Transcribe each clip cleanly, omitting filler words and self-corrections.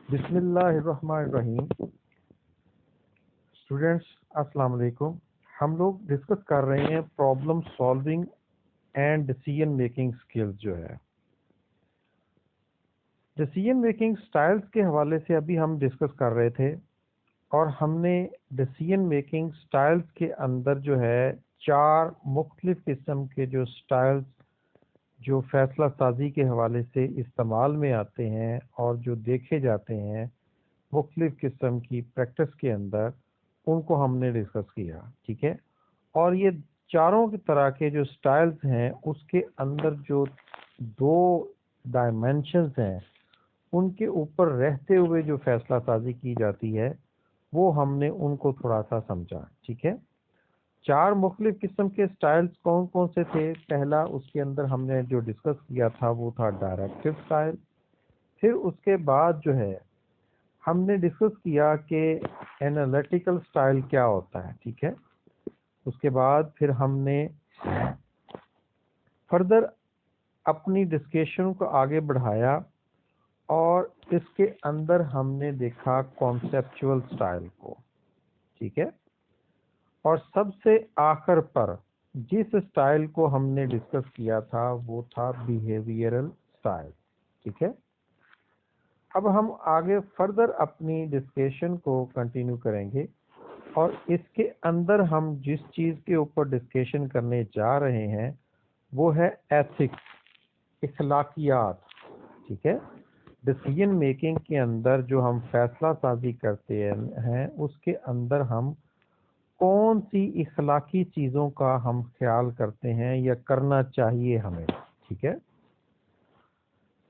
بسم اللہ الرحمن الرحیم. اسٹوڈینٹس السلام علیکم. ہم لوگ ڈسکس کر رہے ہیں problem solving and decision making skills جو ہے. ڈیسیژن میکنگ اسٹائلس کے حوالے سے ابھی ہم ڈسکس کر رہے تھے اور ہم نے ڈیسیژن میکنگ اسٹائلس کے اندر جو ہے 4 مختلف قسم کے جو اسٹائلس جو فیصلہ سازی کے حوالے سے استعمال میں آتے ہیں اور جو دیکھے جاتے ہیں مختلف قسم کی پریکٹس کے اندر، ان کو ہم نے ڈسکس کیا. ٹھیک ہے. اور یہ چاروں کی طرح کے جو سٹائلز ہیں اس کے اندر جو 2 ڈائمینشنز ہیں ان کے اوپر رہتے ہوئے جو فیصلہ سازی کی جاتی ہے وہ ہم نے ان کو تھوڑا سا سمجھا. ٹھیک ہے. 4 مختلف قسم کے سٹائلز کون کون سے تھے؟ پہلا اس کے اندر ہم نے جو ڈسکس کیا تھا وہ تھا ڈائریکٹو سٹائل. پھر اس کے بعد جو ہے ہم نے ڈسکس کیا کہ اینالیٹیکل سٹائل کیا ہوتا ہے. ٹھیک ہے. اس کے بعد پھر ہم نے فردر اپنی ڈسکشن کو آگے بڑھایا اور اس کے اندر ہم نے دیکھا کانسیپچول سٹائل کو. ٹھیک ہے. اور سب سے آخر پر جس سٹائل کو ہم نے ڈسکس کیا تھا وہ تھا بیہیویئرل سٹائل. ٹھیک ہے. اب ہم آگے فردر اپنی ڈسکشن کو کنٹینیو کریں گے اور اس کے اندر ہم جس چیز کے اوپر ڈسکشن کرنے جا رہے ہیں وہ ہے ایتھکس، اخلاقیات. ٹھیک ہے. ڈیسیژن میکنگ کے اندر جو ہم فیصلہ سازی کرتے ہیں اس کے اندر ہم کون سی اخلاقی چیزوں کا ہم خیال کرتے ہیں یا کرنا چاہیے ہمیں. ٹھیک ہے.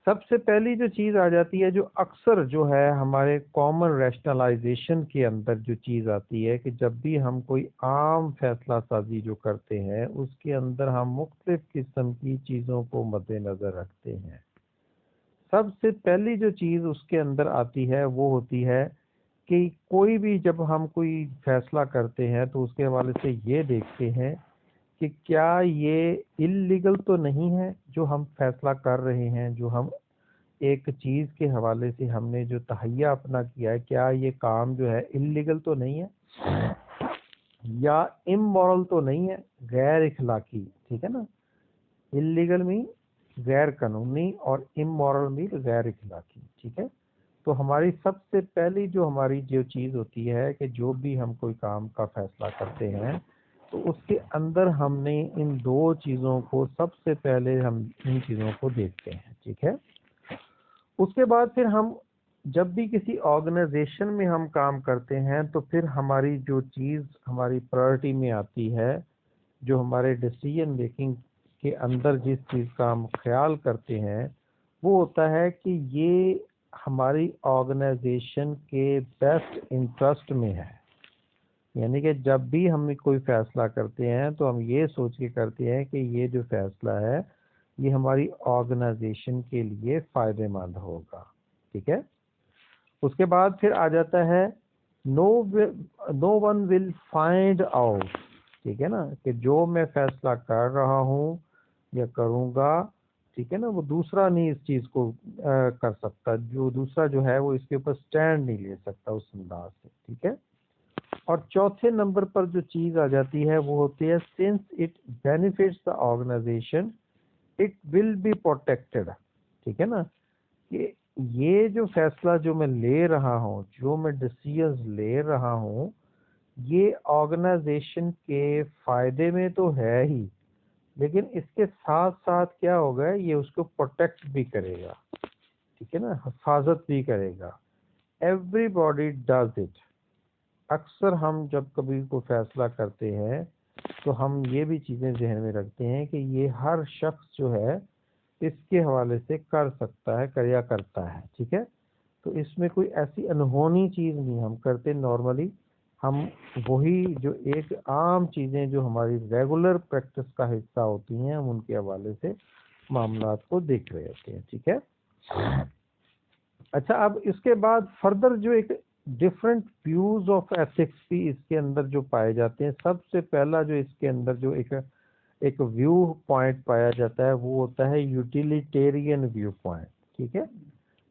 سب سے پہلی جو چیز آ جاتی ہے جو اکثر جو ہے ہمارے کامن ریشنلائزیشن کے اندر جو چیز آتی ہے کہ جب بھی ہم کوئی عام فیصلہ سازی جو کرتے ہیں اس کے اندر ہم مختلف قسم کی چیزوں کو مد نظر رکھتے ہیں. سب سے پہلی جو چیز اس کے اندر آتی ہے وہ ہوتی ہے کہ کوئی بھی جب ہم کوئی فیصلہ کرتے ہیں تو اس کے حوالے سے یہ دیکھتے ہیں کہ کیا یہ اللیگل تو نہیں ہے جو ہم فیصلہ کر رہے ہیں، جو ہم ایک چیز کے حوالے سے ہم نے جو تہیہ اپنا کیا ہے کیا یہ کام جو ہے اللیگل تو نہیں ہے یا امورل تو نہیں ہے، غیر اخلاقی. ٹھیک ہے نا. اللیگل میں غیر قانونی اور امورل میں غیر اخلاقی. ٹھیک ہے. تو ہماری سب سے پہلی جو ہماری جو چیز ہوتی ہے کہ جو بھی ہم کوئی کام کا فیصلہ کرتے ہیں تو اس کے اندر ہم نے ان 2 چیزوں کو سب سے پہلے ہم ان چیزوں کو دیکھتے ہیں. ٹھیک ہے. اس کے بعد پھر ہم جب بھی کسی آرگنائزیشن میں ہم کام کرتے ہیں تو پھر ہماری جو چیز ہماری پرائرٹی میں آتی ہے جو ہمارے ڈیسیژن میکنگ کے اندر جس چیز کا ہم خیال کرتے ہیں وہ ہوتا ہے کہ یہ ہماری آرگنائزیشن کے بیسٹ انٹرسٹ میں ہے. یعنی کہ جب بھی ہم کوئی فیصلہ کرتے ہیں تو ہم یہ سوچ کے کرتے ہیں کہ یہ جو فیصلہ ہے یہ ہماری آرگنائزیشن کے لیے فائدہ مند ہوگا. ٹھیک ہے. اس کے بعد پھر آ جاتا ہے نو ون ول فائنڈ آؤٹ. ٹھیک ہے نا. کہ جو میں فیصلہ کر رہا ہوں یا کروں گا، ٹھیک ہے نا، وہ دوسرا نہیں اس چیز کو کر سکتا، جو دوسرا جو ہے وہ اس کے اوپر سٹینڈ نہیں لے سکتا اس انداز سے. ٹھیک ہے. اور چوتھے نمبر پر جو چیز آ جاتی ہے وہ ہوتی ہے since it benefits the organisation it will be protected. ٹھیک ہے نا. کہ یہ جو فیصلہ جو میں لے رہا ہوں، جو میں ڈیسیژنز لے رہا ہوں، یہ آرگنائزیشن کے فائدے میں تو ہے ہی لیکن اس کے ساتھ ساتھ کیا ہوگا، یہ اس کو پروٹیکٹ بھی کرے گا. ٹھیک ہے نا. حفاظت بھی کرے گا. Everybody does it. اکثر ہم جب کبھی کوئی فیصلہ کرتے ہیں تو ہم یہ بھی چیزیں ذہن میں رکھتے ہیں کہ یہ ہر شخص جو ہے اس کے حوالے سے کر سکتا ہے، کریا کرتا ہے. ٹھیک ہے. تو اس میں کوئی ایسی انہونی چیز نہیں ہم کرتے. نارملی ہم وہی جو ایک عام چیزیں جو ہماری ریگولر پریکٹس کا حصہ ہوتی ہیں ہم ان کے حوالے سے معاملات کو دیکھ رہے ہوتے ہیں. ٹھیک ہے. اچھا، اب اس کے بعد فردر جو ایک ڈفرینٹ ویوز آف ایتھکس بھی اس کے اندر جو پائے جاتے ہیں. سب سے پہلا جو اس کے اندر جو ایک ویو پوائنٹ پایا جاتا ہے وہ ہوتا ہے یوٹیلیٹیرین ویو پوائنٹ. ٹھیک ہے.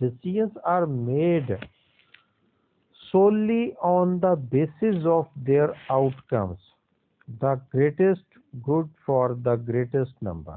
decisions are made solely on the basis of their outcomes, the greatest good for the greatest number.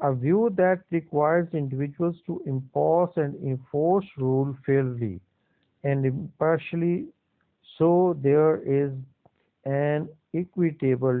A view that requires individuals to impose and enforce rule fairly and impartially, so there is an equitable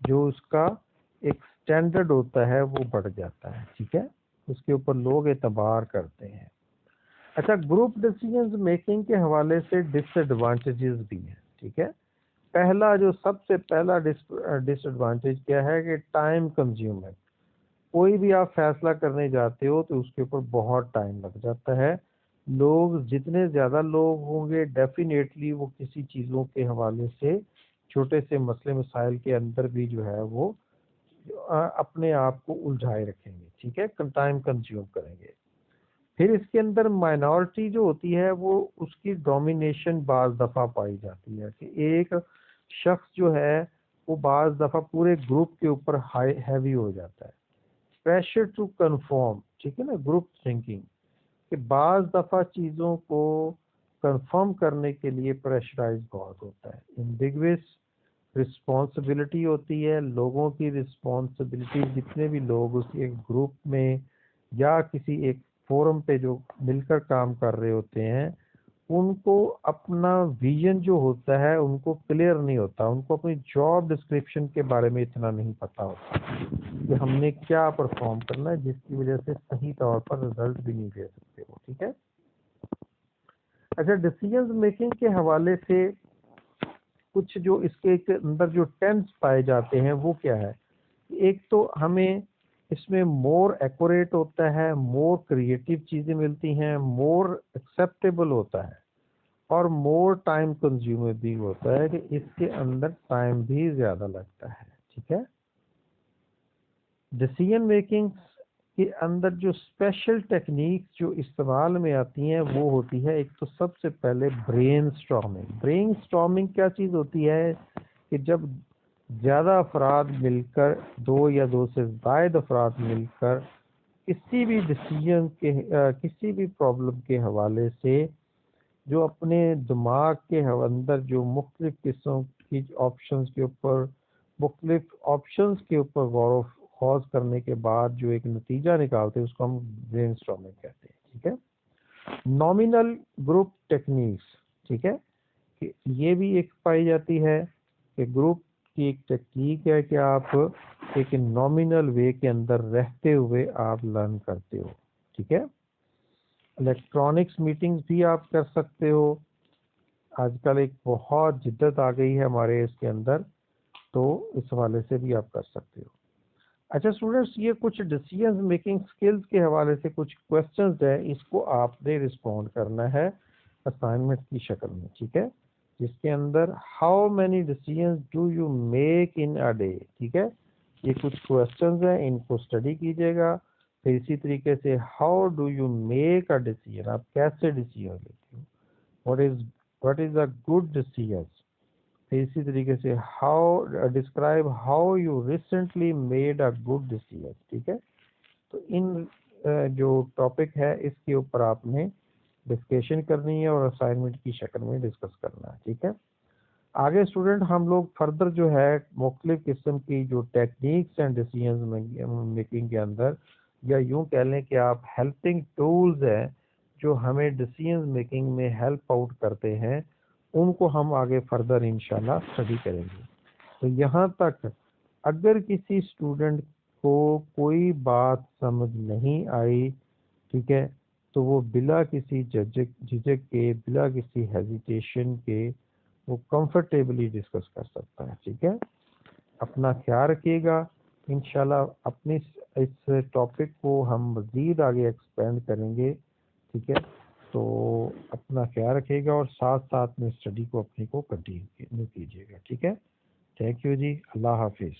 جو اس کا ایک standard ہوتا ہے وہ بڑھ جاتا ہے، ٹھیک ہے، اس کے اوپر لوگ اعتبار کرتے ہیں۔ اچھا، گروپ ڈیسیجنز میکنگ کے حوالے سے ڈس ایڈوانٹیجز بھی ہیں، ٹھیک ہے۔ پہلا جو سب سے پہلا ڈس ایڈوانٹیج کیا ہے کہ ٹائم کنزیومنگ، کوئی بھی آپ فیصلہ کرنے جاتے ہو تو اس کے اوپر بہت ٹائم لگ جاتا ہے، لوگ جتنے زیادہ لوگ ہوں گے ڈیفینیٹلی وہ کسی چیزوں کے حوالے سے چھوٹے سے مسئلے مسائل کے اندر بھی جو ہے وہ اپنے آپ کو الجھائے رکھیں گے، ٹھیک ہے، ٹائم کنزیوم کریں گے۔ پھر اس کے اندر مائنورٹی جو ہوتی ہے وہ اس کی ڈومینیشن بعض دفعہ پائی جاتی ہے، کہ ایک شخص جو ہے وہ بعض دفعہ پورے گروپ کے اوپر ہیوی ہو جاتا ہے۔ پریشر ٹو کنفارم، ٹھیک ہے نا، گروپ تھنکنگ، کہ بعض دفعہ چیزوں کو کنفرم کرنے کے لیے پریشرائز بہت ہوتا ہے۔ ایمبیگوس رسپانسبلٹی ہوتی ہے، لوگوں کی رسپانسبلٹی، جتنے بھی لوگ اس ایک گروپ میں یا کسی ایک فورم پہ جو مل کر کام کر رہے ہوتے ہیں، ان کو اپنا ویژن جو ہوتا ہے ان کو کلیئر نہیں ہوتا، ان کو اپنی جاب ڈسکرپشن کے بارے میں اتنا نہیں پتا ہوتا کہ ہم نے کیا پرفارم کرنا ہے، جس کی وجہ سے صحیح طور پر رزلٹ بھی نہیں دے سکتے وہ، ٹھیک ہے۔ اچھا، ڈیسیژن میکنگ کے حوالے سے کچھ جو اس کے اندر جو ٹینس پائے جاتے ہیں وہ کیا ہے؟ ایک تو ہمیں اس میں مور ایکوریٹ ہوتا ہے، مور کریٹیو چیزیں ملتی ہیں، مور ایکسیپٹیبل ہوتا ہے، اور مور ٹائم کنزیومر بھی ہوتا ہے، کہ اس کے اندر ٹائم بھی زیادہ لگتا ہے، ٹھیک ہے۔ ڈیسیژن میکنگ کے اندر جو اسپیشل ٹیکنیکس جو استعمال میں آتی ہیں وہ ہوتی ہے، ایک تو سب سے پہلے برین اسٹارمنگ۔ برین اسٹارمنگ کیا چیز ہوتی ہے؟ کہ جب زیادہ افراد مل کر، دو یا دو سے زائد افراد مل کر کسی بھی ڈیسیژن کے کسی بھی پرابلم کے حوالے سے جو اپنے دماغ کے اندر جو مختلف قسم کی آپشنز کے اوپر مختلف آپشنز کے اوپر غور و خوض کرنے کے بعد جو ایک نتیجہ نکالتے ہیں اس کو ہم برین اسٹارمنگ کہتے ہیں، ٹھیک ہے۔ نامینل گروپ ٹیکنیکس، ٹھیک ہے، کہ یہ بھی ایک پائی جاتی ہے کہ گروپ کی ایک ٹیکنیک ہے کہ آپ ایک نامینل وے کے اندر رہتے ہوئے آپ لرن کرتے ہو، ٹھیک ہے۔ الیکٹرانکس میٹنگز بھی آپ کر سکتے ہو، آج کل ایک بہت جدت آ گئی ہے ہمارے اس کے اندر، تو اس حوالے سے بھی آپ کر سکتے ہو۔ اچھا اسٹوڈنٹس، یہ کچھ ڈیسیژن میکنگ سکلز کے حوالے سے کچھ کویسچنز ہیں، اس کو آپ نے رسپونڈ کرنا ہے اسائنمنٹ کی شکل میں، ٹھیک ہے، جس کے اندر how many decisions do you make in a day, ٹھیک ہے، یہ کچھ کویسچنز ہیں، ان کو اسٹڈی کیجیے گا۔ پھر اسی طریقے سے how do you make a decision, آپ کیسے ڈیسیژن لیتے ہو، what is a good decision. پھر اسی طریقے سے how describe how you recently made a good decision, ٹھیک ہے۔ تو ان جو ٹاپک ہے اس کے اوپر آپ نے ڈسکشن کرنی ہے اور اسائنمنٹ کی شکل میں ڈسکس کرنا ہے، ٹھیک ہے۔ آگے اسٹوڈنٹ ہم لوگ فردر جو ہے مختلف قسم کی جو ٹیکنیکس ہیں ڈیسیژن میکنگ کے اندر، یا یوں کہہ لیں کہ آپ ہیلپنگ ٹولز ہیں جو ہمیں ڈیسیژن میکنگ میں ہیلپ آؤٹ کرتے ہیں، ان کو ہم آگے فردر انشاءاللہ اسٹڈی کریں گے۔ تو یہاں تک اگر کسی اسٹوڈنٹ کو کوئی بات سمجھ نہیں آئی، ٹھیک ہے، تو وہ بلا کسی جھجک کے، بلا کسی ہیزیٹیشن کے وہ کمفرٹیبلی ڈسکس کر سکتا ہے، ٹھیک ہے۔ اپنا خیال رکھیے گا، انشاءاللہ اپنی اس ٹاپک کو ہم مزید آگے ایکسپینڈ کریں گے، ٹھیک ہے۔ تو اپنا خیال رکھیے گا اور ساتھ ساتھ میں اسٹڈی کو اپنی کو کنٹینیو کیجیے گا، ٹھیک ہے۔ تھینک یو جی، اللہ حافظ۔